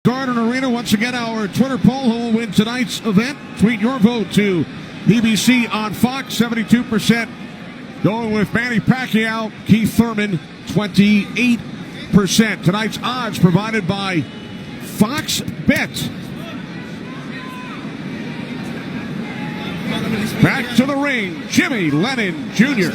Garden Arena. Once again, our Twitter poll: who will win tonight's event? Tweet your vote to BBC on Fox. 72% going with Manny Pacquiao. Keith Thurman, 28%. Tonight's odds provided by Fox Bet. Back to the ring, Jimmy Lennon Jr.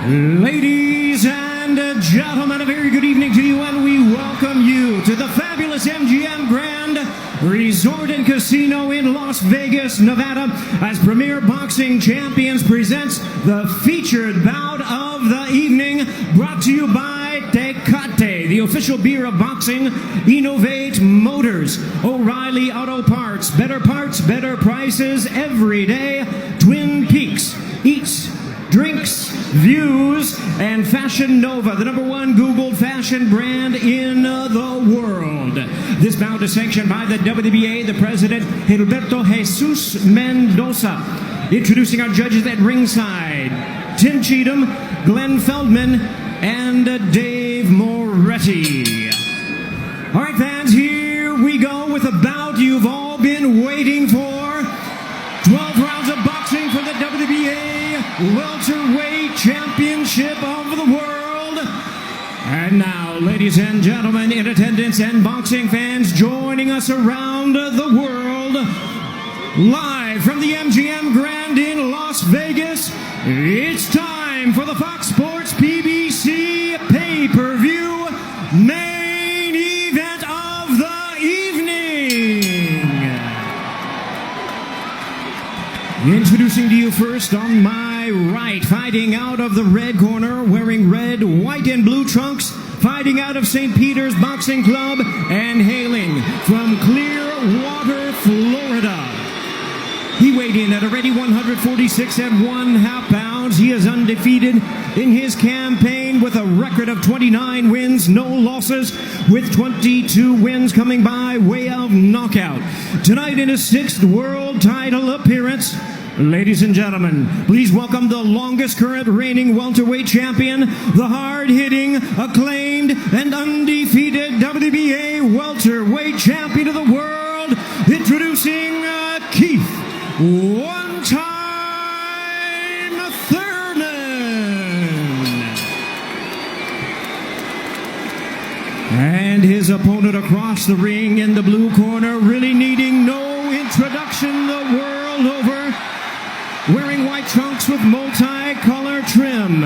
Ladies and gentlemen, a very good evening to you, and we welcome you to the fabulous MGM Grand Resort and Casino in Las Vegas, Nevada, as Premier Boxing Champions presents the featured bout of the evening, brought to you by Tecate, the official beer of boxing, Innovate Motors, O'Reilly Auto Parts, better prices every day, Twin Peaks, Eats, Drinks, Views, and Fashion Nova, the #1 Googled fashion brand in the world. This bout is sanctioned by the WBA, the president, Gilberto Jesus Mendoza. Introducing our judges at ringside, Tim Cheatham, Glenn Feldman, and Dave Moretti. All right, fans, here we go with a bout you've all been waiting for. 12 rounds of boxing for the WBA Welterweight Championship of the world. And now, ladies and gentlemen in attendance and boxing fans joining us around the world, live from the MGM Grand in Las Vegas, it's time for the Fox Sports PBC pay-per-view main event of the evening. Introducing to you first on my right, fighting out of the red corner, wearing red, white, and blue trunks, fighting out of St. Peter's Boxing Club, and hailing from Clearwater, Florida. He weighed in at a ready 146 1/2 pounds. He is undefeated in his campaign with a record of 29 wins, no losses, with 22 wins coming by way of knockout. Tonight in his 6th world title appearance, ladies and gentlemen, please welcome the longest current reigning welterweight champion, the hard-hitting, acclaimed, and undefeated WBA welterweight champion of the world, introducing Keith one-time Thurman. And his opponent across the ring in the blue corner, really needing no introduction the world over, wearing white trunks with multi-color trim.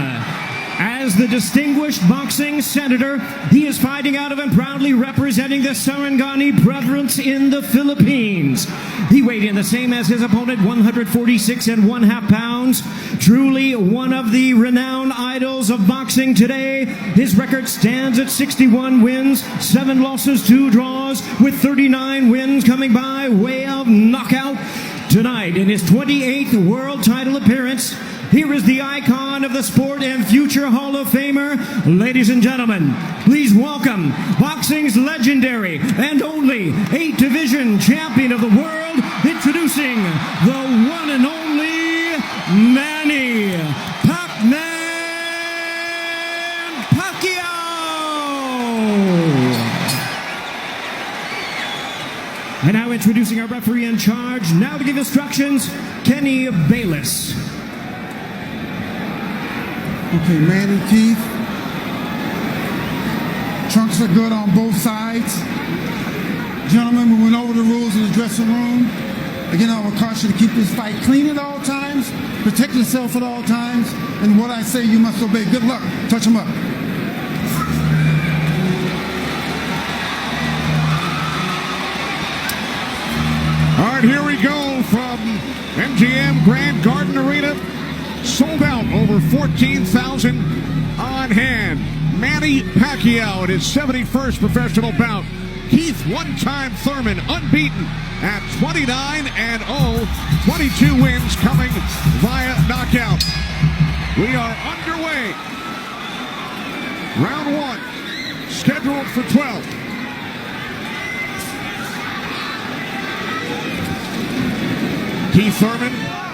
As the distinguished boxing senator, he is fighting out of and proudly representing the Sarangani Brothers in the Philippines. He weighed in the same as his opponent, 146 1/2 pounds. Truly one of the renowned idols of boxing today. His record stands at 61 wins, 7 losses, 2 draws, with 39 wins coming by way of knockout. Tonight, in his 28th world title appearance, here is the icon of the sport and future Hall of Famer. Ladies and gentlemen, please welcome boxing's legendary and only 8-division champion of the world, introducing the one and only Manny Pacman Pacquiao. And now introducing our referee in charge, now to give instructions, Kenny Bayless. Okay, Manny, Keith. Trunks are good on both sides. Gentlemen, we went over the rules in the dressing room. Again, I will caution you to keep this fight clean at all times, protect yourself at all times, and what I say you must obey. Good luck. Touch them up. All right, here we go from MGM Grand Garden Arena. Sold out, over 14,000 on hand. Manny Pacquiao in his 71st professional bout. Keith one-time Thurman, unbeaten at 29-0, 22 wins coming via knockout. We are underway. Round 1, scheduled for 12. Keith Thurman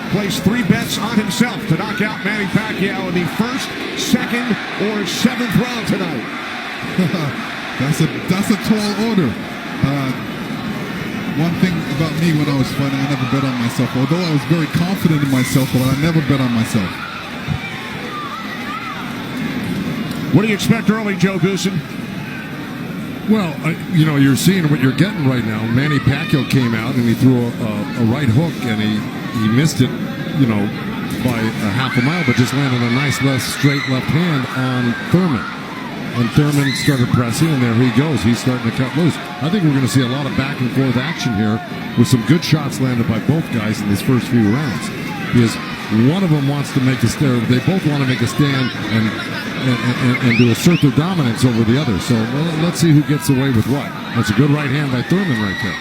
placed 3 bets on himself to knock out Manny Pacquiao in the 1st, 2nd, or 7th round tonight. That's a tall order. One thing about me when I was fighting, I never bet on myself. Although I was very confident in myself, but I never bet on myself. What do you expect early, Joe Goosen? Well, you're seeing what you're getting right now. Manny Pacquiao came out and he threw a right hook and he missed it, by a half a mile, but just landed a nice straight left hand on Thurman. And Thurman started pressing, and there he goes. He's starting to cut loose. I think we're going to see a lot of back and forth action here with some good shots landed by both guys in these first few rounds. Because one of them wants to make a stand. They both want to make a stand and to assert their dominance over the other. So let's see who gets away with what. That's a good right hand by Thurman right there.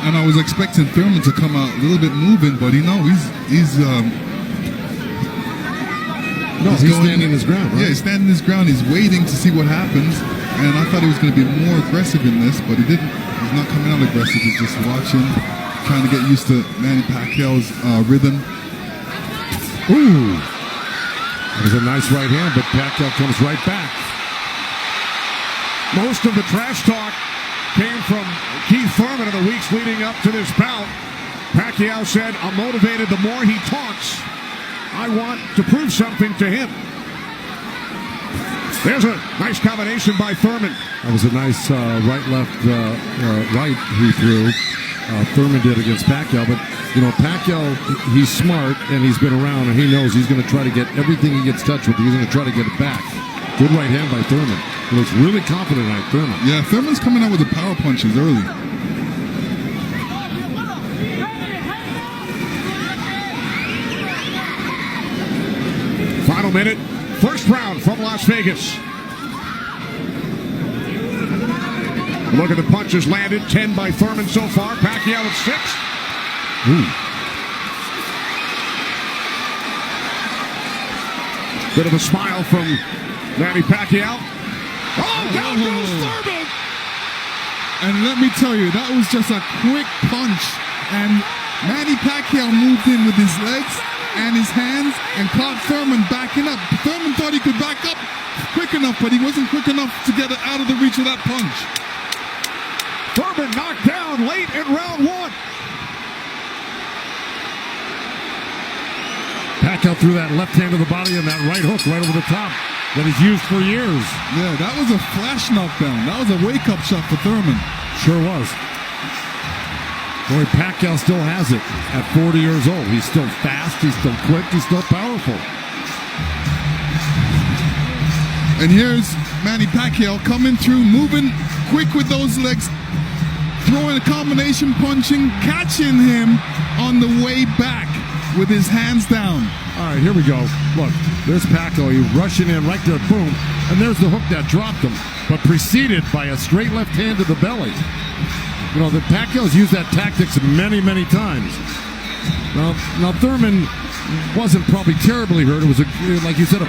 And I was expecting Thurman to come out a little bit moving, but he's standing his ground, right? Yeah, he's standing his ground. He's waiting to see what happens. And I thought he was going to be more aggressive in this, but he didn't. He's not coming out aggressive. He's just watching, trying to get used to Manny Pacquiao's rhythm. Ooh. That was a nice right hand, but Pacquiao comes right back. Most of the trash talk came from Keith Thurman in the weeks leading up to this bout. Pacquiao said, "I'm motivated the more he talks. I want to prove something to him." There's a nice combination by Thurman. That was a nice right-left right he threw. Thurman did against Pacquiao, but Pacquiao, he's smart and he's been around and he knows he's going to try to get everything he gets touched with. He's going to try to get it back. Good right hand by Thurman. He looks really confident on Thurman. Yeah, Thurman's coming out with the power punches early. Final minute, first round from Las Vegas. Look at the punches landed. 10 by Thurman so far. Pacquiao at 6. Ooh. Bit of a smile from Manny Pacquiao. Oh, down goes Thurman! And let me tell you, that was just a quick punch. And Manny Pacquiao moved in with his legs and his hands and caught Thurman backing up. Thurman thought he could back up quick enough, but he wasn't quick enough to get it out of the reach of that punch. Thurman knocked down late in round 1. Pacquiao threw that left hand to the body and that right hook right over the top that he's used for years. Yeah, that was a flash knockdown. That was a wake-up shot for Thurman. Sure was. Boy, Pacquiao still has it at 40 years old. He's still fast, he's still quick, he's still powerful. And here's Manny Pacquiao coming through, moving quick with those legs, throwing a combination punching, catching him on the way back with his hands down. All right, here we go. Look, there's Pacquiao. He's rushing in right there, boom. And there's the hook that dropped him, but preceded by a straight left hand to the belly. The Pacquiao's used that tactics many, many times. Now Thurman wasn't probably terribly hurt. It was, like you said,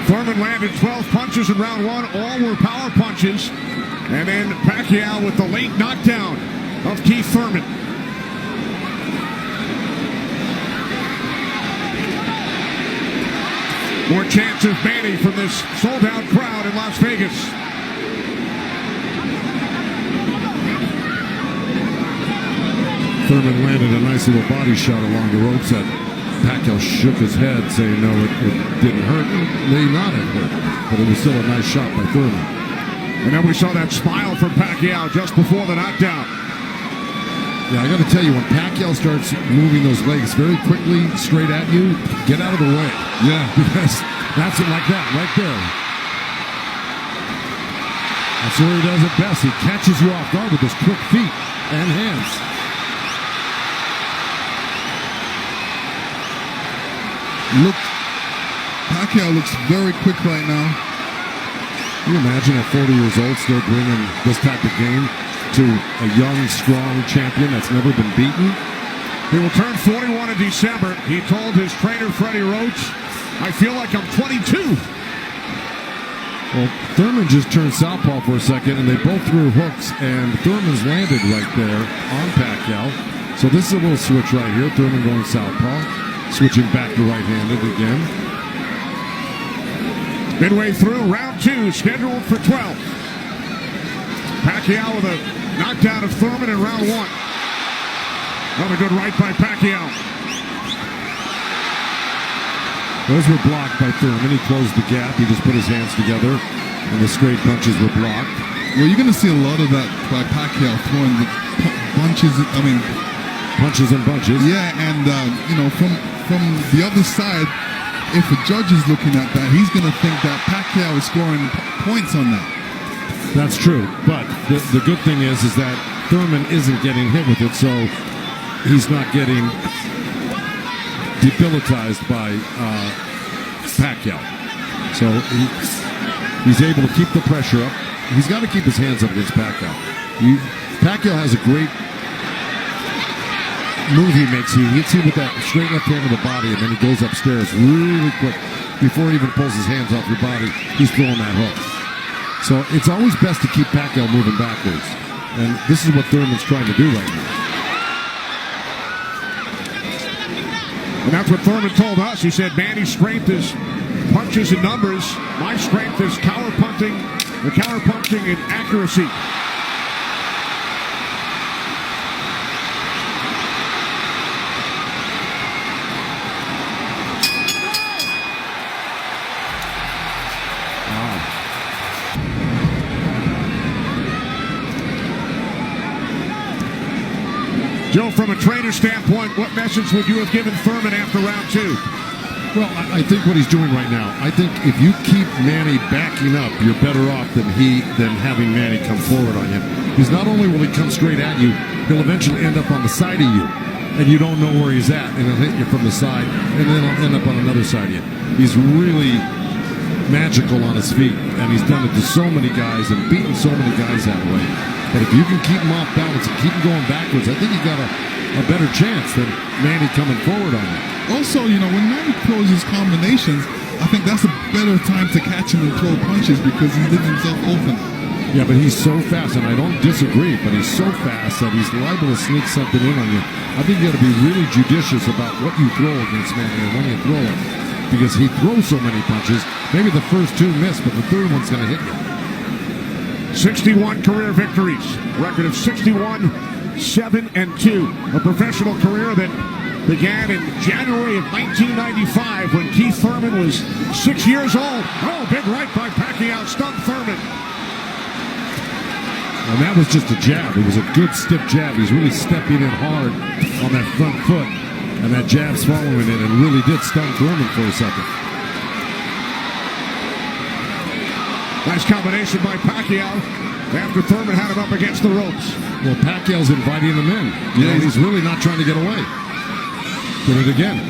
Thurman landed 12 punches in round 1. All were power punches. And then Pacquiao with the late knockdown of Keith Thurman. More chance of Manny from this sold-out crowd in Las Vegas. Thurman landed a nice little body shot along the ropes that Pacquiao shook his head, saying no, it didn't hurt. It may not have hurt, but it was still a nice shot by Thurman. And then we saw that smile from Pacquiao just before the knockdown. Yeah, I got to tell you, when Pacquiao starts moving those legs very quickly straight at you, get out of the way. Yeah. Because that's it like that, right there. That's where he does it best. He catches you off guard with his quick feet and hands. Look, Pacquiao looks very quick right now. Can you imagine at 40 years old still bringing this type of game to a young, strong champion that's never been beaten? He will turn 41 in December. He told his trainer, Freddie Roach, "I feel like I'm 22. Well, Thurman just turned southpaw for a second, and they both threw hooks, and Thurman's landed right there on Pacquiao. So this is a little switch right here. Thurman going southpaw, switching back to right-handed again. Midway through round 2, scheduled for 12. Pacquiao with a knockdown of Thurman in round one. Another good right by Pacquiao. Those were blocked by Thurman. He closed the gap. He just put his hands together, and the straight punches were blocked. Well, you're going to see a lot of that by Pacquiao throwing the punches. Punches and bunches. Yeah, and from the other side, if a judge is looking at that, he's going to think that Pacquiao is scoring points on that. That's true, but the good thing is that Thurman isn't getting hit with it, so he's not getting debilitized by Pacquiao. So he's able to keep the pressure up. He's got to keep his hands up against Pacquiao. Pacquiao has a great move he makes. He hits you with that straight left hand of the body, and then he goes upstairs really quick. Before he even pulls his hands off your body, he's throwing that hook. So it's always best to keep Pacquiao moving backwards. And this is what Thurman's trying to do right now. And that's what Thurman told us. He said, Manny's strength is punches and numbers. My strength is counter-punching and accuracy. Joe, from a trainer standpoint, what message would you have given Thurman after round two? Well, I think what he's doing right now, I think if you keep Manny backing up, you're better off than having Manny come forward on him. Because not only will he come straight at you, he'll eventually end up on the side of you, and you don't know where he's at, and he'll hit you from the side, and then he'll end up on another side of you. He's really magical on his feet, and he's done it to so many guys and beaten so many guys that way. But if you can keep him off balance and keep him going backwards, I think you got a better chance than Manny coming forward on you. Also, when Manny throws his combinations, I think that's a better time to catch him and throw punches because he's leaving himself open. Yeah, but he's so fast, and I don't disagree, but he's so fast that he's liable to sneak something in on you. I think you got to be really judicious about what you throw against Manny and when you throw it, because he throws so many punches. Maybe the first two miss, but the third one's going to hit you. 61 career victories, record of 61, 7-2. A professional career that began in January of 1995 when Keith Thurman was 6 years old. Oh, big right by Pacquiao, stunned Thurman. And that was just a jab. It was a good stiff jab. He's really stepping in hard on that front foot, and that jab's following it and really did stun Thurman for a second. Nice combination by Pacquiao after Thurman had him up against the ropes. Well, Pacquiao's inviting him in. Yeah, he's really not trying to get away. Did it again.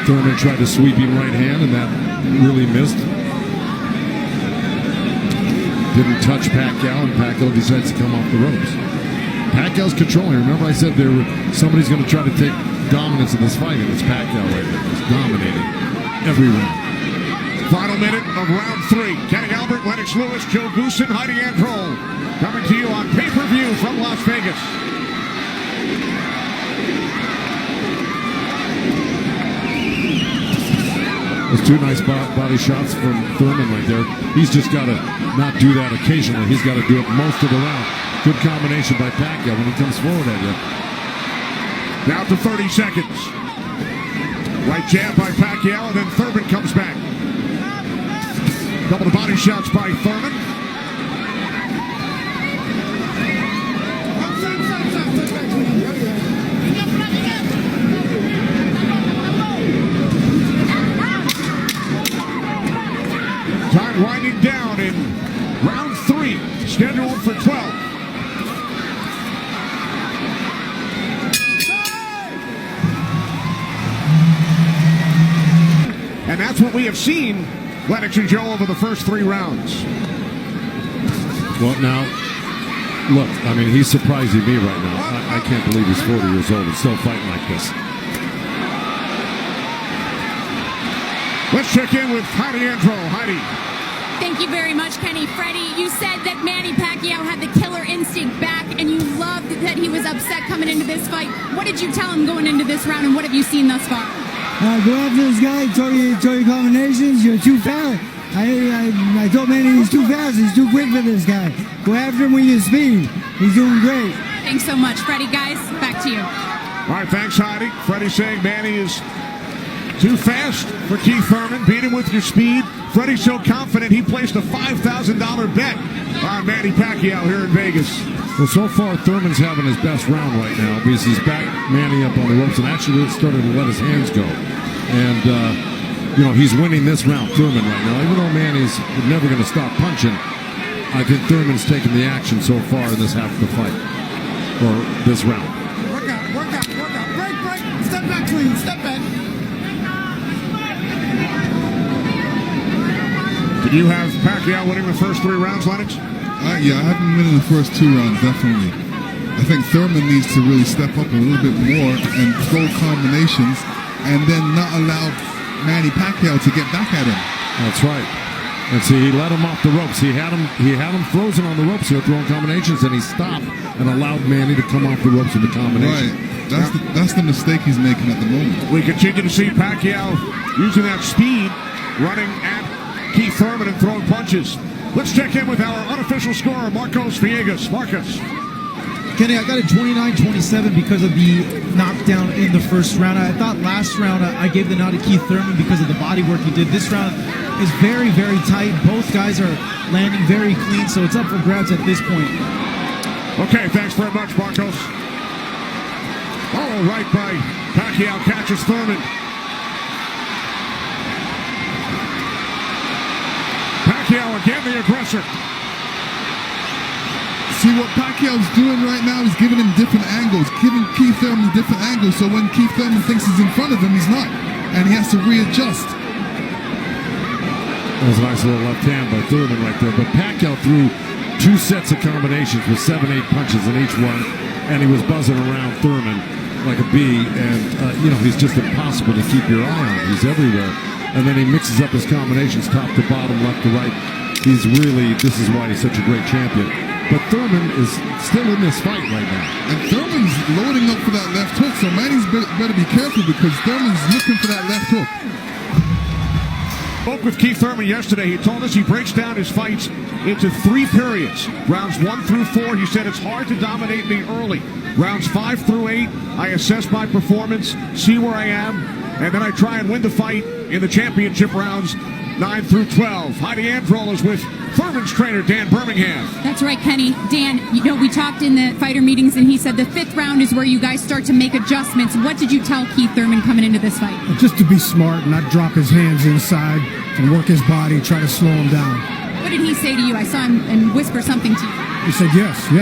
Thurman tried a sweeping right hand, and that really missed. Didn't touch Pacquiao, and Pacquiao decides to come off the ropes. Pacquiao's controlling. Remember I said somebody's going to try to take dominance in this fight, and it's Pacquiao right there. He's dominating every round. Final minute of round three. Kenny Albert, Lennox Lewis, Joe Goosen, Heidi Androl. Coming to you on pay-per-view from Las Vegas. Those two nice body shots from Thurman right there. He's just got to not do that occasionally. He's got to do it most of the round. Good combination by Pacquiao when he comes forward at you. Down to 30 seconds. Right jab by Pacquiao, and then Thurman comes back. Couple of body shots by Thurman. Time winding down in round three, scheduled for 12. And that's what we have seen, Lennox and Joe, over the first three rounds. Well, now, look, I mean, he's surprising me right now. I can't believe he's 40 years old and still fighting like this. Let's check in with Heidi Androl. Heidi. Thank you very much, Kenny. Freddie, you said that Manny Pacquiao had the killer instinct back, and you loved that he was upset coming into this fight. What did you tell him going into this round, and what have you seen thus far? Go after this guy. Throw your combinations. You're too fast. I told Manny he's too fast. He's too quick for this guy. Go after him with your speed. He's doing great. Thanks so much, Freddie. Guys, back to you. All right, thanks, Heidi. Freddie saying Manny is too fast for Keith Thurman. Beat him with your speed. Freddie's so confident he placed a $5,000 bet on Manny Pacquiao here in Vegas. Well, so far, Thurman's having his best round right now because he's back Manny up on the ropes and actually started to let his hands go. And, he's winning this round, Thurman, right now. Even though Manny's never going to stop punching, I think Thurman's taking the action so far in this half of the fight, or this round. Work out. Break. Step back clean. Step back. Did you have Pacquiao winning the first 3 rounds, Lennox? Yeah, I have him winning the first 2 rounds, definitely. I think Thurman needs to really step up a little bit more and throw combinations and then not allow Manny Pacquiao to get back at him. That's right. And see, he let him off the ropes. He had him frozen on the ropes here throwing combinations, and he stopped and allowed Manny to come off the ropes with the combination. Right. That's the mistake he's making at the moment. We continue to see Pacquiao using that speed, running at Keith Thurman and throwing punches. Let's check in with our unofficial scorer, Marcos Villegas. Marcos. Kenny, I got a 29-27 because of the knockdown in the first round. I thought last round I gave the nod to Keith Thurman because of the body work he did. This round is very, very tight. Both guys are landing very clean, so it's up for grabs at this point. Okay, thanks very much, Marcos. Oh, right by Pacquiao catches Thurman. Pacquiao again, the aggressor. See, what Pacquiao's doing right now is giving him different angles, giving Keith Thurman different angles, so when Keith Thurman thinks he's in front of him, he's not, and he has to readjust. That was a nice little left hand by Thurman right there, but Pacquiao threw 2 sets of combinations with 7-8 punches in each one, and he was buzzing around Thurman like a bee, and, he's just impossible to keep your eye on. He's everywhere. And then he mixes up his combinations top to bottom, left to right. This is why he's such a great champion. But Thurman is still in this fight right now. And Thurman's loading up for that left hook, so Manny's better be careful because Thurman's looking for that left hook. Spoke with Keith Thurman yesterday. He told us he breaks down his fights into 3 periods. Rounds 1 through 4, he said it's hard to dominate me early. Rounds 5 through 8, I assess my performance, see where I am, and then I try and win the fight in the championship rounds 9 through 12. Heidi Androl is with Thurman's trainer, Dan Birmingham. That's right, Kenny. Dan, we talked in the fighter meetings, and he said the 5th round is where you guys start to make adjustments. What did you tell Keith Thurman coming into this fight? Just to be smart, not drop his hands inside and work his body, try to slow him down. What did he say to you? I saw him and whisper something to you. He said yes. All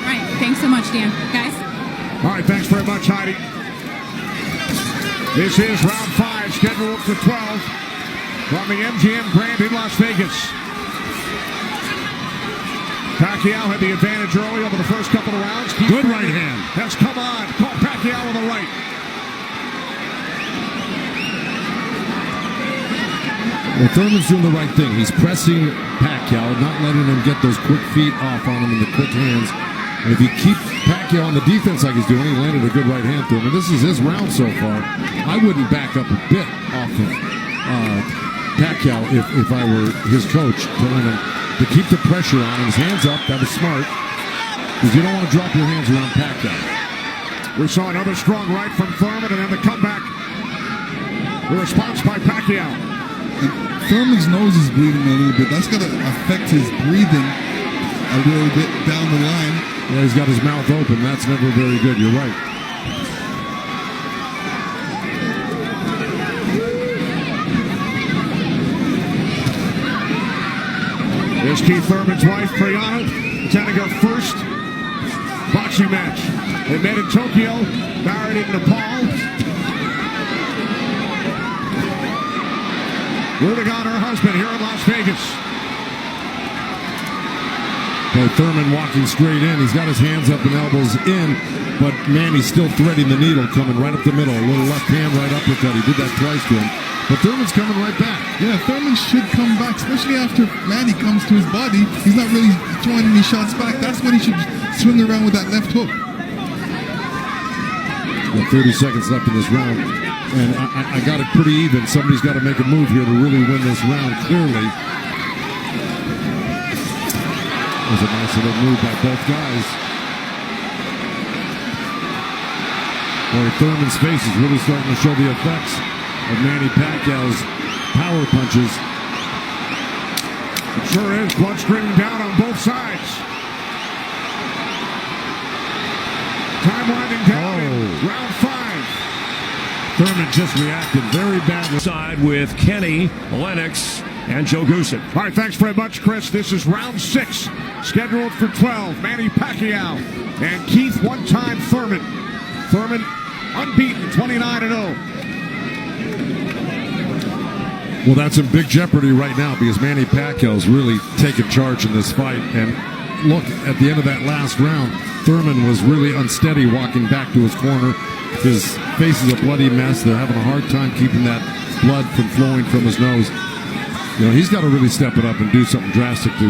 right, thanks so much, Dan. Guys? All right, thanks very much, Heidi. This is round 5, scheduled for 12 from the MGM Grand in Las Vegas. Pacquiao had the advantage early over the first couple of rounds. Good right hand. Has come on. Caught Pacquiao with the right. Well, Thurman's doing the right thing. He's pressing Pacquiao, not letting him get those quick feet off on him and the quick hands. And if you keep Pacquiao on the defense like he's doing, he landed a good right hand to him. And this is his round so far. I wouldn't back up a bit off of Pacquiao if I were his coach, telling him to keep the pressure on him. His hands up. That was smart. Because you don't want to drop your hands around Pacquiao. We saw another strong right from Thurman, and then the comeback. The response by Pacquiao. And Thurman's nose is bleeding a little bit. That's going to affect his breathing a little bit down the line. Yeah, he's got his mouth open. That's never very good. You're right. Here's Keith Thurman's wife, Brianna, attending her first boxing match. They met in Tokyo, married in Nepal. Rooting on her husband here in Las Vegas. Well, Thurman walking straight in. He's got his hands up and elbows in, but Manny's still threading the needle, coming right up the middle. A little left hand, right uppercut. He did that twice to him. But Thurman's coming right back. Yeah, Thurman should come back, especially after Manny comes to his body. He's not really throwing any shots back. That's when he should swing around with that left hook. Got 30 seconds left in this round. And I got it pretty even. Somebody's got to make a move here to really win this round clearly. It was a nice little move by both guys. Boy, Thurman's face is really starting to show the effects of Manny Pacquiao's power punches. It sure is. Blood streaming down on both sides. Time winding down in round 5. Thurman just reacted very badly. Side with Kenny, Lennox, and Joe Goosen. All right, thanks very much, Chris. This is round 6, scheduled for 12. Manny Pacquiao and Keith one-time Thurman. Thurman unbeaten, 29-0. Well, that's in big jeopardy right now because Manny Pacquiao's really taken charge in this fight. And look, at the end of that last round, Thurman was really unsteady walking back to his corner. His face is a bloody mess. They're having a hard time keeping that blood from flowing from his nose. You know, he's got to really step it up and do something drastic to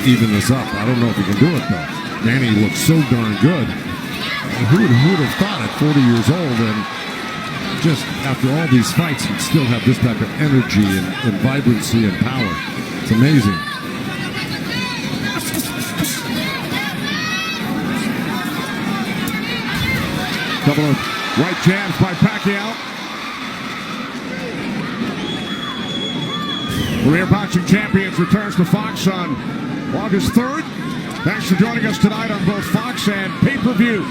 even this up. I don't know if he can do it, though. Manny looks so darn good. Who would have thought at 40 years old and just after all these fights he'd still have this type of energy and vibrancy and power. It's amazing. Couple of right jabs by Pacquiao. Career Boxing Champions returns to Fox on August 3rd. Thanks for joining us tonight on both Fox and pay-per-view.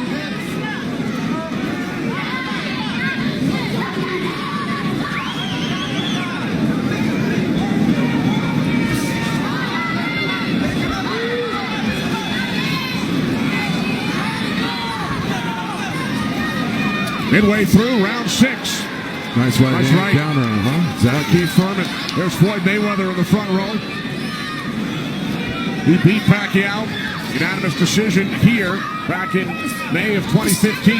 Midway through round 6. Nice right counter, huh? Exactly. Keith Thurman. There's Floyd Mayweather in the front row. He beat Pacquiao. Unanimous decision here back in May of 2015.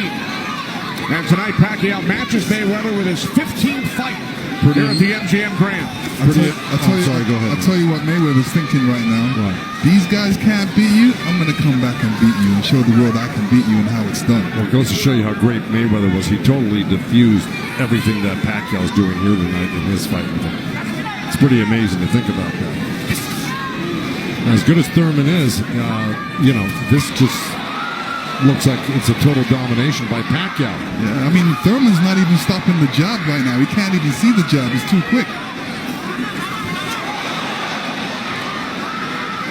And tonight Pacquiao matches Mayweather with his 15th fight here at the MGM Grand. I'll tell you what Mayweather's thinking right now. What? These guys can't beat you. I'm going to come back and beat you and show the world I can beat you and how it's done. Well, it goes to show you how great Mayweather was. He totally diffused everything that Pacquiao's doing here tonight in his fight with him. It's pretty amazing to think about that. As good as Thurman is, you know, this just looks like it's a total domination by Pacquiao. Yeah, I mean, Thurman's not even stopping the jab right now. He can't even see the jab. It's too quick.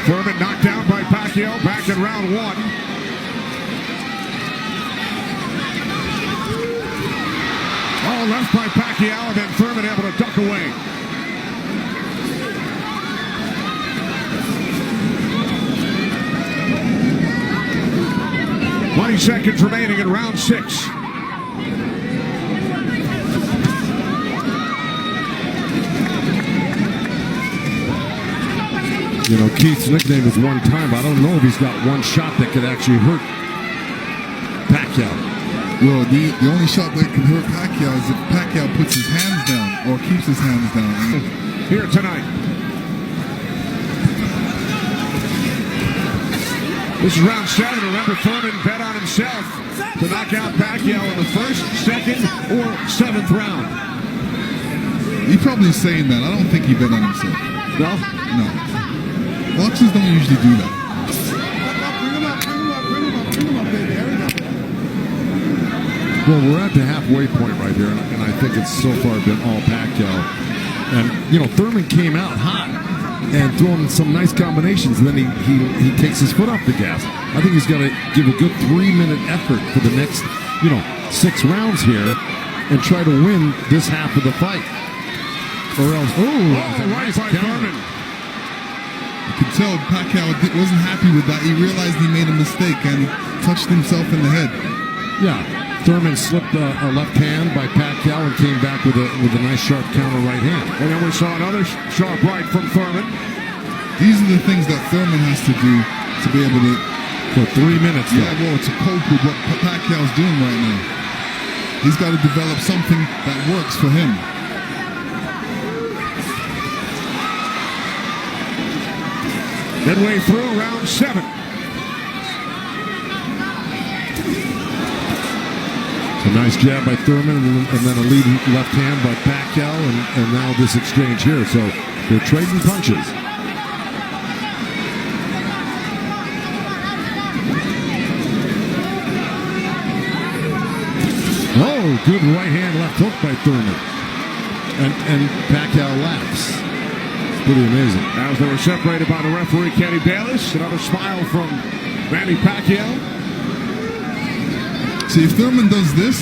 Thurman knocked down by Pacquiao back in round 1. Oh, left by Pacquiao, and then Thurman able to duck away. Seconds remaining in round 6. You know, Keith's nickname is one time. I don't know if he's got one shot that could actually hurt Pacquiao. Well, the only shot that can hurt Pacquiao is if Pacquiao puts his hands down or keeps his hands down. Here tonight. This is round 7. Remember, Thurman bet on himself to knock out Pacquiao in the first, second, or 7th round. He's probably saying that. I don't think he bet on himself. No? No. Boxers don't usually do that. Bring him up, baby. Well, we're at the halfway point right here, and I think it's so far been all Pacquiao. And, you know, Thurman came out hot and throwing some nice combinations, and then he takes his foot off the gas. I think he's got to give a good 3-minute effort for the next, 6 rounds here and try to win this half of the fight. Or else, right by Thurman. You could tell Pacquiao wasn't happy with that. He realized he made a mistake and touched himself in the head. Yeah, Thurman slipped a left hand by Pacquiao and came back with a nice sharp counter right hand. And then we saw another sharp right from Thurman. These are the things that Thurman has to do to be able to... For 3 minutes. Yeah, well, to cope with what Pacquiao's doing right now. He's got to develop something that works for him. Midway through round 7. So A nice jab by Thurman, and then a lead left hand by Pacquiao, and now this exchange here. So they're trading punches. Oh, good right hand, left hook by Thurman. And Pacquiao laughs. It's pretty amazing. As they were separated by the referee, Kenny Bayless. Another smile from Manny Pacquiao. See, if Thurman does this,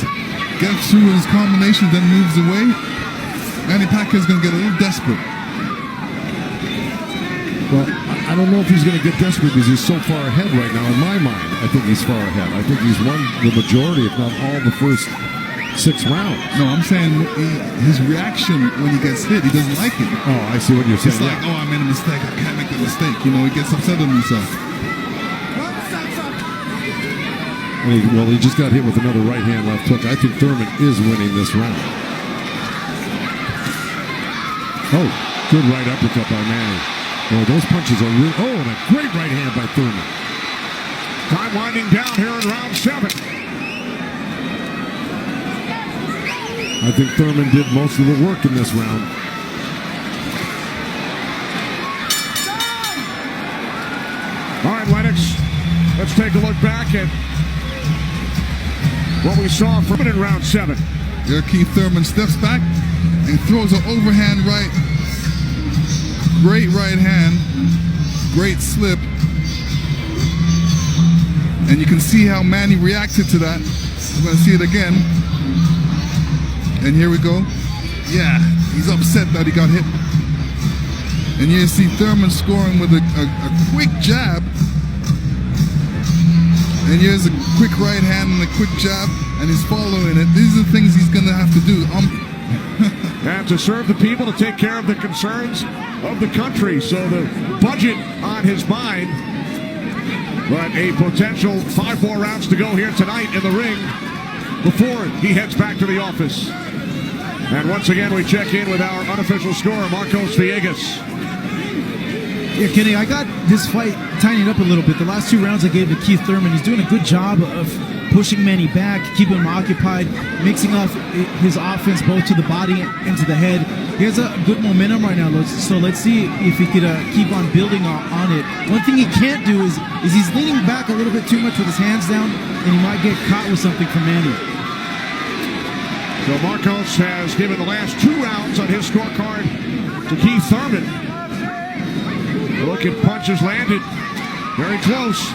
gets through his combination, then moves away, Manny Pacquiao's going to get a little desperate. Well, I don't know if he's going to get desperate because he's so far ahead right now. In my mind, I think he's far ahead. I think he's won the majority, if not all, the first 6 rounds. No, I'm saying his reaction when he gets hit, he doesn't like it. Oh, I see what you're saying. It's like, oh, I made a mistake. I can't make that mistake. You know, he gets upset with himself. And he just got hit with another right hand left hook. I think Thurman is winning this round. Oh, good right uppercut by Manny. Boy, those punches are real. Oh, and a great right hand by Thurman. Time winding down here in round 7. I think Thurman did most of the work in this round. All right, Lennox, let's take a look back at what we saw from in round 7. There, Keith Thurman steps back and throws an overhand right. Great right hand. Great slip. And you can see how Manny reacted to that. We're going to see it again. And here we go. Yeah, he's upset that he got hit. And you see Thurman scoring with a quick jab. And here's a quick right hand and a quick jab, and he's following it. These are the things he's going to have to do. And to serve the people, to take care of the concerns of the country. So the budget on his mind. But a potential 5 more rounds to go here tonight in the ring before he heads back to the office. And once again, we check in with our unofficial scorer, Marcos Villegas. Yeah, Kenny, I got this fight tightening up a little bit. The last 2 rounds I gave to Keith Thurman. He's doing a good job of pushing Manny back, keeping him occupied, mixing up his offense both to the body and to the head. He has a good momentum right now, so let's see if he could keep on building on it. One thing he can't do is he's leaning back a little bit too much with his hands down, and he might get caught with something from Manny. So Marcos has given the last 2 rounds on his scorecard to Keith Thurman. Look at punches landed. Very close.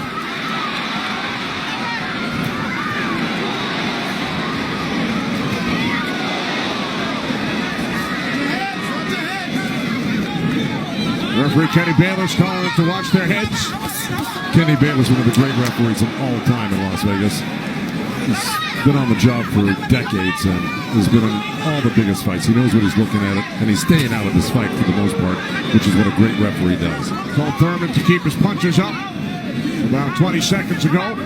Referee Kenny Bayless telling them to watch their heads. Kenny Bayless, one of the great referees of all time in Las Vegas. He's been on the job for decades and has been in all the biggest fights. He knows what he's looking at, and he's staying out of this fight for the most part, which is what a great referee does. Told Thurman to keep his punches up about 20 seconds ago.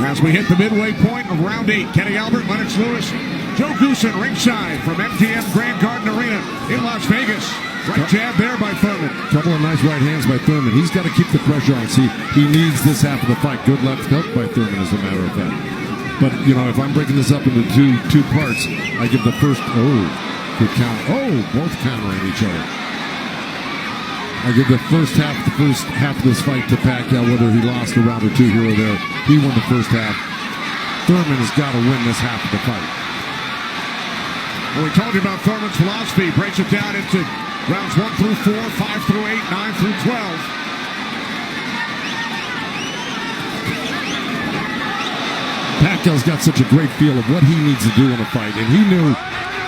As we hit the midway point of round 8, Kenny Albert, Lennox Lewis, Joe Goosen ringside from MGM Grand Garden Arena in Las Vegas. Right jab there by Thurman. Couple of nice right hands by Thurman. He's got to keep the pressure on. See, he needs this half of the fight. Good left hook by Thurman, as a matter of fact. But, you know, if I'm breaking this up into two parts, I give the first, good count. Oh, both countering each other. I give the first half of this fight to Pacquiao, whether he lost a round or 2 here or there. He won the first half. Thurman has got to win this half of the fight. Well, we told you about Thurman's philosophy. Breaks it down into rounds 1 through 4, 5 through 8, 9 through 12. Pacquiao's got such a great feel of what he needs to do in a fight, and he knew,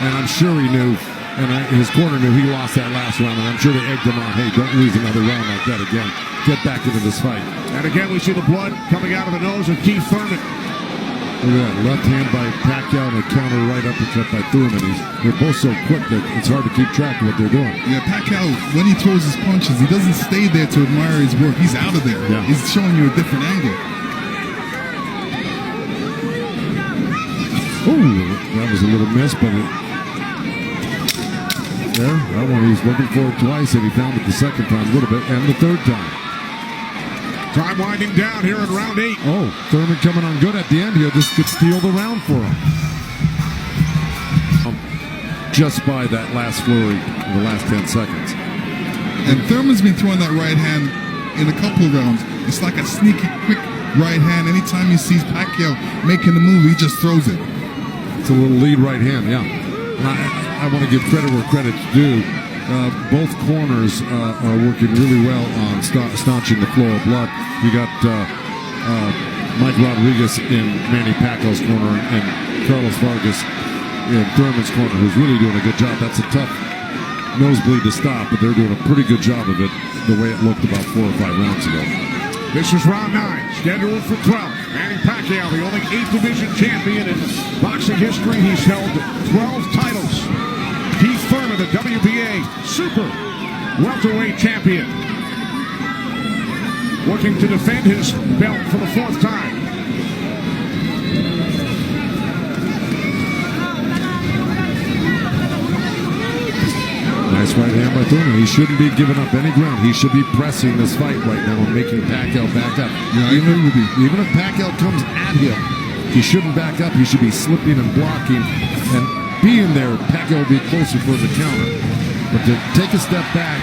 and I'm sure he knew, and his corner knew he lost that last round, and I'm sure they egged him on, hey, don't lose another round like that again. Get back into this fight. And again, we see the blood coming out of the nose of Keith Thurman. Look at that, left hand by Pacquiao and a counter right uppercut by Thurman. They're both so quick that it's hard to keep track of what they're doing. Yeah, Pacquiao, when he throws his punches, he doesn't stay there to admire his work. He's out of there. Yeah. He's showing you a different angle. Ooh, that was a little miss, but that one he was looking for it twice, and he found it the second time a little bit, and the third time. Time winding down here in round 8. Oh, Thurman coming on good at the end here. This could steal the round for him. Just by that last flurry in the last 10 seconds. And Thurman's been throwing that right hand in a couple of rounds. It's like a sneaky, quick right hand. Anytime he sees Pacquiao making the move, he just throws it. It's a little lead right hand, yeah. And I want to give credit where credit's due. Both corners are working really well on staunching the flow of blood. You got Mike Rodriguez in Manny Pacquiao's corner and Carlos Vargas in Thurman's corner, who's really doing a good job. That's a tough nosebleed to stop, but they're doing a pretty good job of it the way it looked about 4 or 5 rounds ago. This is round 9, scheduled for 12. Manny Pacquiao, the only 8th division champion in boxing history. He's held 12 titles. Keith Thurman, the WBA super welterweight champion, looking to defend his belt for the 4th time. Nice right hand by Thurman. He shouldn't be giving up any ground. He should be pressing this fight right now and making Pacquiao back up. Yeah, even if Pacquiao comes at him, he shouldn't back up. He should be slipping and blocking. And being there, Pacquiao will be closer for the counter. But to take a step back,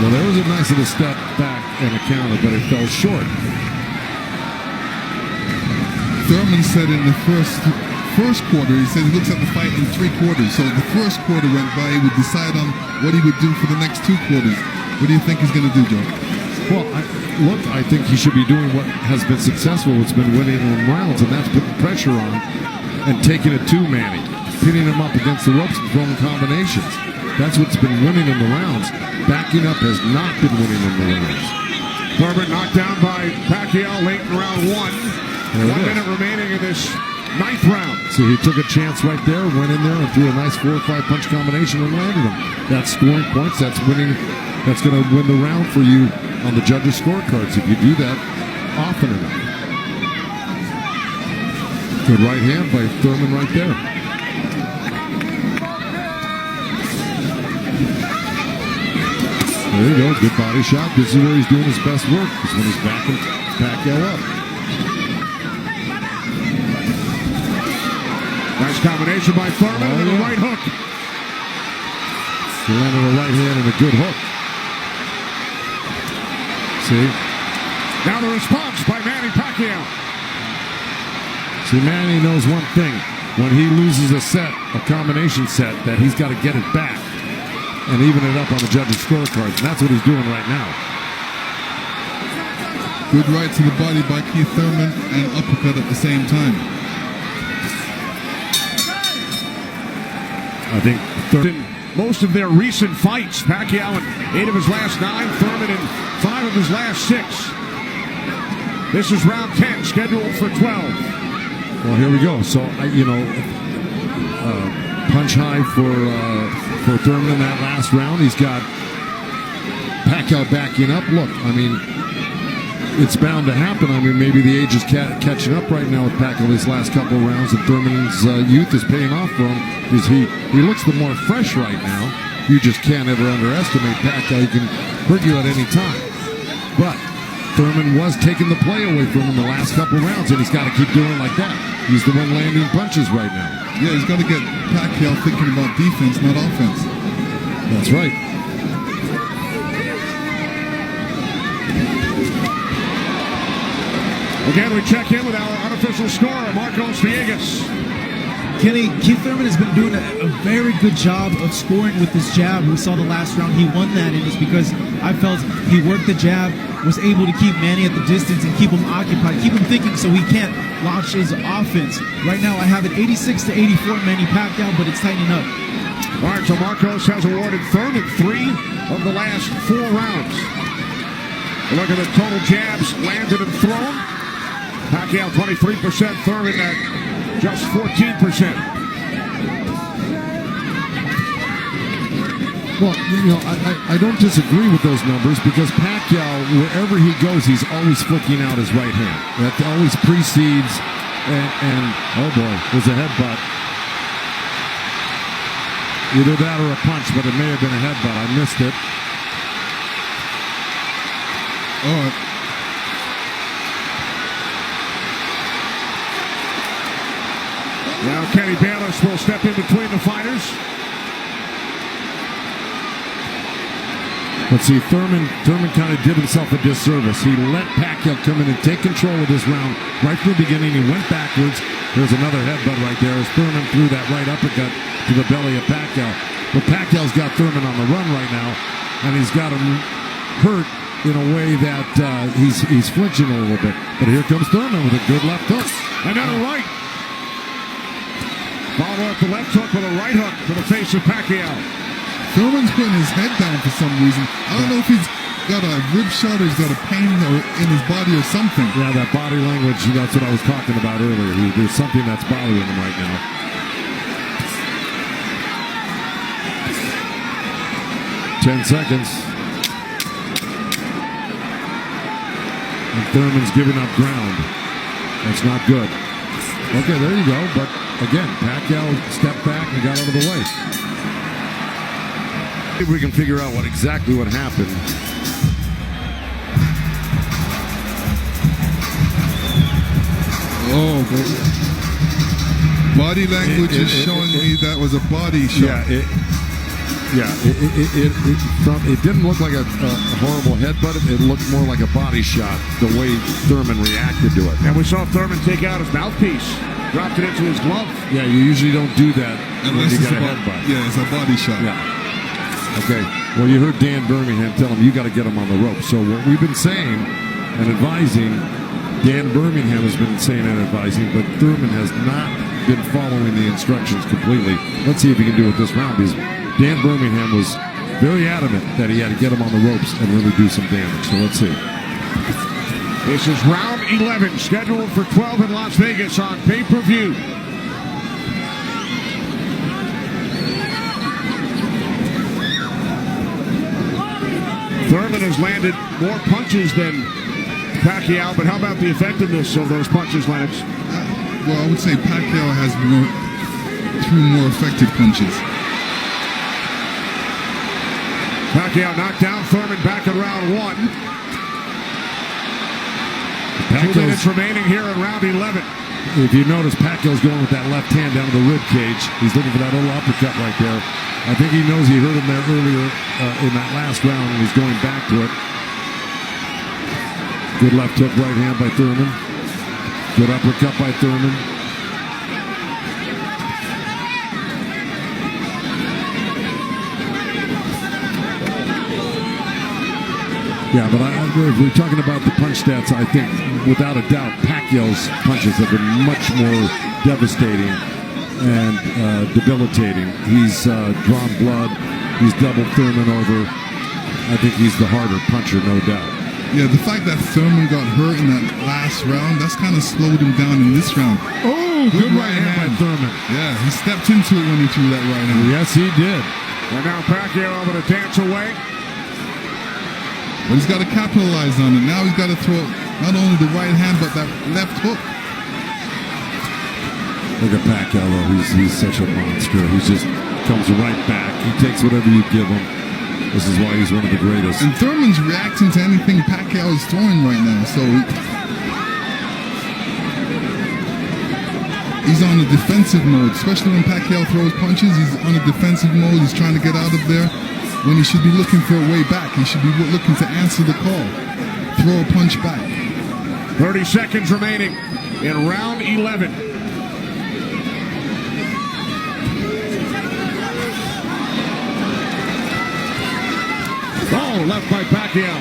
well, there was a nice little step back and a counter, but it fell short. Thurman said in the first quarter, he said he looks at the fight in 3 quarters. So the first quarter went by, he would decide on what he would do for the next 2 quarters. What do you think he's going to do, Joe? Well, I think he should be doing what has been successful. It's been winning in rounds, and that's putting pressure on and taking it to Manny, pinning him up against the ropes and throwing combinations. That's what's been winning in the rounds. Backing up has not been winning in the rounds. Thurman knocked down by Pacquiao late in round 1. 1 minute remaining in this 9th round. So he took a chance right there, went in there and threw a nice 4 or 5 punch combination and landed him. That's scoring points. That's winning. That's going to win the round for you on the judges' scorecards if you do that often enough. Good right hand by Thurman right there. There you go. Good body shot. This is where he's doing his best work. Is when he's backing Pacquiao up. Nice combination by Thurman and a right hook. He landed a right hand and a good hook. See? Now the response by Manny Pacquiao. See, Manny knows one thing. When he loses a set, a combination set, that he's got to get it back and even it up on the judges' scorecards. And that's what he's doing right now. Good right to the body by Keith Thurman and uppercut at the same time. I think In most of their recent fights, Pacquiao in 8 of his last 9, Thurman in 5 of his last 6. This is round 10, scheduled for 12. Well, here we go. So, punch high for Thurman in that last round. He's got Pacquiao backing up. Look, I mean, it's bound to happen. I mean, maybe the age is catching up right now with Pacquiao these last couple of rounds, and Thurman's youth is paying off for him because he looks the more fresh right now. You just can't ever underestimate Pacquiao. He can hurt you at any time. But Thurman was taking the play away from him the last couple of rounds, and he's got to keep doing it like that. He's the one landing punches right now. Yeah, he's got to get Pacquiao thinking about defense, not offense. That's right. Again, we check in with our unofficial scorer, Marcos Villegas. Kenny, Keith Thurman has been doing a very good job of scoring with his jab. We saw the last round he won that, and it's because I felt he worked the jab, was able to keep Manny at the distance and keep him occupied, keep him thinking so he can't launch his offense. Right now, I have it 86-84 Manny Pacquiao, but it's tightening up. All right, so Marcos has awarded Thurman 3 of the last 4 rounds. Look at the total jabs landed and thrown. Pacquiao 23%, Thurman at just 14%. Well, I don't disagree with those numbers because Pacquiao, wherever he goes, he's always flicking out his right hand. That always precedes, and oh boy, there's a headbutt. Either that or a punch, but it may have been a headbutt. I missed it. Oh, Now Kenny Bayless will step in between the fighters. But see, Thurman kind of did himself a disservice. He let Pacquiao come in and take control of this round right from the beginning. He went backwards. There's another headbutt right there as Thurman threw that right uppercut to the belly of Pacquiao. But Pacquiao's got Thurman on the run right now, and he's got him hurt in a way that he's flinching a little bit. But here comes Thurman with a good left hook. Another right. Follow up the left hook with a right hook to the face of Pacquiao. Thurman's putting his head down for some reason. I don't know if he's got a rib shot or he's got a pain in his body or something. Yeah, that body language, that's what I was talking about earlier. There's something that's bothering him right now. Ten seconds. And Thurman's giving up ground. That's not good. Okay, there you go. But again, Pacquiao stepped back and got out of the way. If we can figure out exactly what happened. Oh, body language is showing me that was a body shot. It didn't look like a horrible headbutt. It looked more like a body shot, the way Thurman reacted to it. And we saw Thurman take out his mouthpiece, dropped it into his glove. Yeah, you usually don't do that unless when you it's get a headbutt. Yeah, it's a body shot. Yeah. Okay. Well, you heard Dan Birmingham tell him you got to get him on the rope. So what we've been saying and advising, Dan Birmingham has been saying and advising, but Thurman has not been following the instructions completely. Let's see if he can do it this round, because Dan Birmingham was very adamant that he had to get him on the ropes and really do some damage. So let's see. This is round 11, scheduled for 12 in Las Vegas on pay-per-view. Thurman has landed more punches than Pacquiao, but how about the effectiveness of those punches, Lennox? Well, I would say Pacquiao has threw more effective punches. Pacquiao knocked down Thurman back in round 1. 2 minutes remaining here in round 11. If you notice, Pacquiao's going with that left hand down to the rib cage. He's looking for that little uppercut right there. I think he knows he hurt him there earlier in that last round, and he's going back to it. Good left hook, right hand by Thurman. Good uppercut by Thurman. Yeah, but if we're talking about the punch stats, I think, without a doubt, Pacquiao's punches have been much more devastating and debilitating. He's drawn blood. He's doubled Thurman over. I think he's the harder puncher, no doubt. Yeah, the fact that Thurman got hurt in that last round, that's kind of slowed him down in this round. Oh, good right hand by Thurman. Yeah, he stepped into it when he threw that right hand. Yes, he did. And now Pacquiao able to dance away. But he's got to capitalize on it. Now he's got to throw not only the right hand, but that left hook. Look at Pacquiao, though. He's such a monster. He just comes right back. He takes whatever you give him. This is why he's one of the greatest. And Thurman's reacting to anything Pacquiao is throwing right now. So he's on a defensive mode, especially when Pacquiao throws punches. He's on a defensive mode. He's trying to get out of there when he should be looking for a way back. He should be looking to answer the call. Throw a punch back. 30 seconds remaining in round 11. Oh, left by Pacquiao.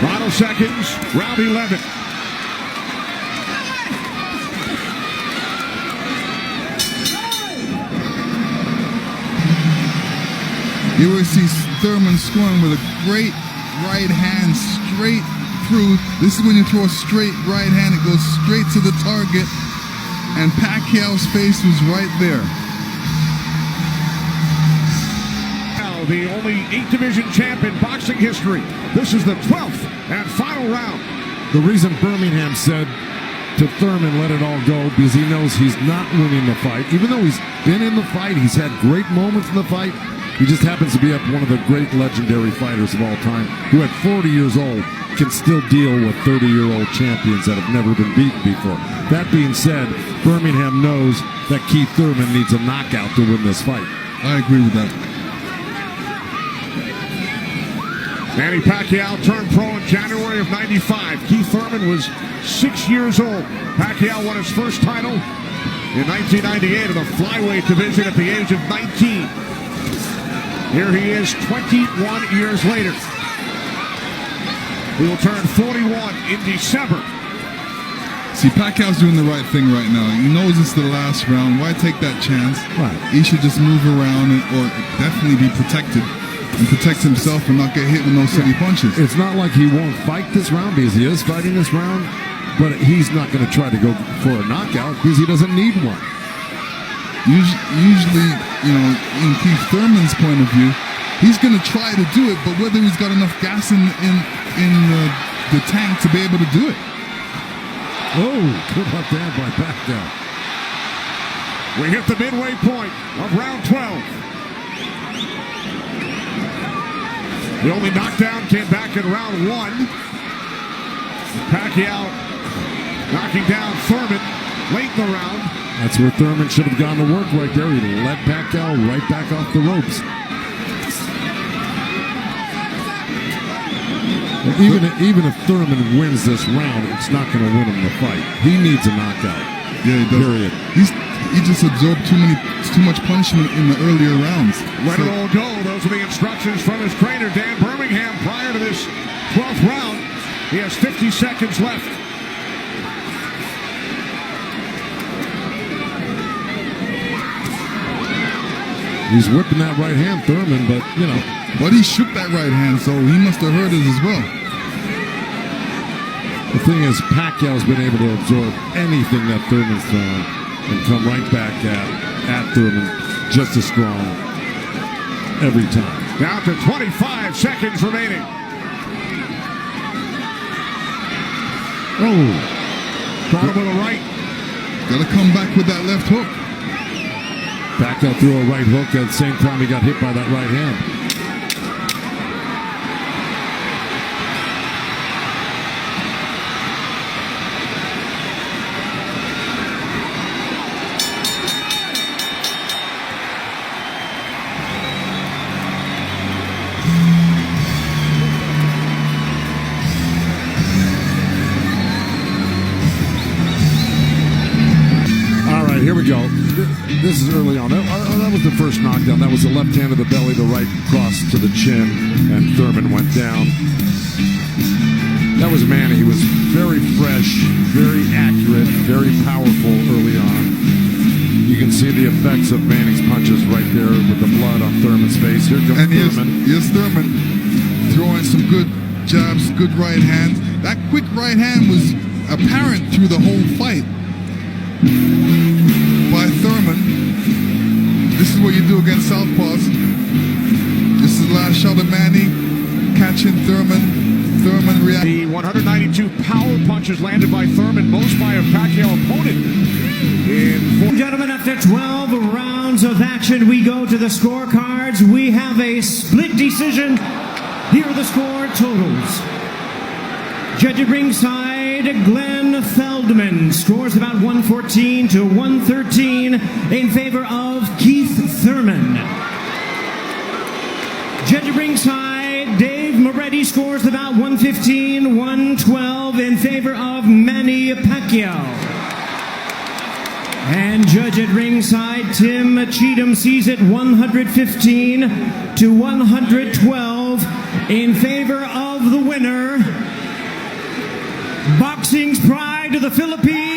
Final seconds, round 11. You will see Thurman scoring with a great right hand straight through. This is when you throw a straight right hand, it goes straight to the target, and Pacquiao's face was right there. Now the only 8th division champ in boxing history. This is the 12th and final round. The reason Birmingham said to Thurman, let it all go, because he knows he's not winning the fight. Even though he's been in the fight, he's had great moments in the fight, He just happens to be up one of the great legendary fighters of all time, who at 40 years old can still deal with 30-year-old champions that have never been beaten before. That being said, Birmingham knows that Keith Thurman needs a knockout to win this fight. I agree with that. Manny Pacquiao turned pro in January of '95. Keith Thurman was 6 years old. Pacquiao won his first title in 1998 in the flyweight division at the age of 19. Here he is 21 years later. He will turn 41 in December. See, Pacquiao's doing the right thing right now. He knows it's the last round. Why take that chance? Right. He should just move around or definitely be protected and protect himself and not get hit with no silly punches. It's not like he won't fight this round, because he is fighting this round, but he's not going to try to go for a knockout because he doesn't need one. Usually, you know, in Keith Thurman's point of view, he's going to try to do it, but whether he's got enough gas in the tank to be able to do it. Oh, good left hand by Pacquiao. We hit the midway point of round 12. The only knockdown came back in round 1. Pacquiao knocking down Thurman late in the round. That's where Thurman should have gone to work right there. He let Pacquiao right back off the ropes. Even if Thurman wins this round, it's not going to win him the fight. He needs a knockout. Yeah, he does. Period. He just absorbed too much punishment in the earlier rounds. Let it all go. Those are the instructions from his trainer, Dan Birmingham, prior to this 12th round. He has 50 seconds left. He's whipping that right hand, Thurman, but, you know. But he shook that right hand, so he must have heard it as well. The thing is, Pacquiao's been able to absorb anything that Thurman's thrown and come right back at Thurman just as strong every time. Down to 25 seconds remaining. Oh. Caught him with a right. Got to come back with that left hook. Pacquiao threw a right hook at the same time he got hit by that right hand. Here we go. This is early on. That was the first knockdown. That was the left hand to the belly, the right cross to the chin, and Thurman went down. That was Manny. He was very fresh, very accurate, very powerful early on. You can see the effects of Manny's punches right there with the blood on Thurman's face. Here comes Thurman. Here's Thurman throwing some good jabs, good right hands. That quick right hand was apparent through the whole fight by Thurman. This is what you do against southpaws. This is the last shot of Manny catching Thurman. Thurman reacting. The 192 power punches landed by Thurman, most by a Pacquiao opponent. Gentlemen, after 12 rounds of action, we go to the scorecards. We have a split decision. Here are the score totals. Judge at ringside, Glenn Feldman scores about 114 to 113 in favor of Keith Thurman. Judge at ringside, Dave Moretti scores about 115, 112 in favor of Manny Pacquiao. And judge at ringside, Tim Cheatham sees it 115 to 112 in favor of the winner, boxing's pride of the Philippines,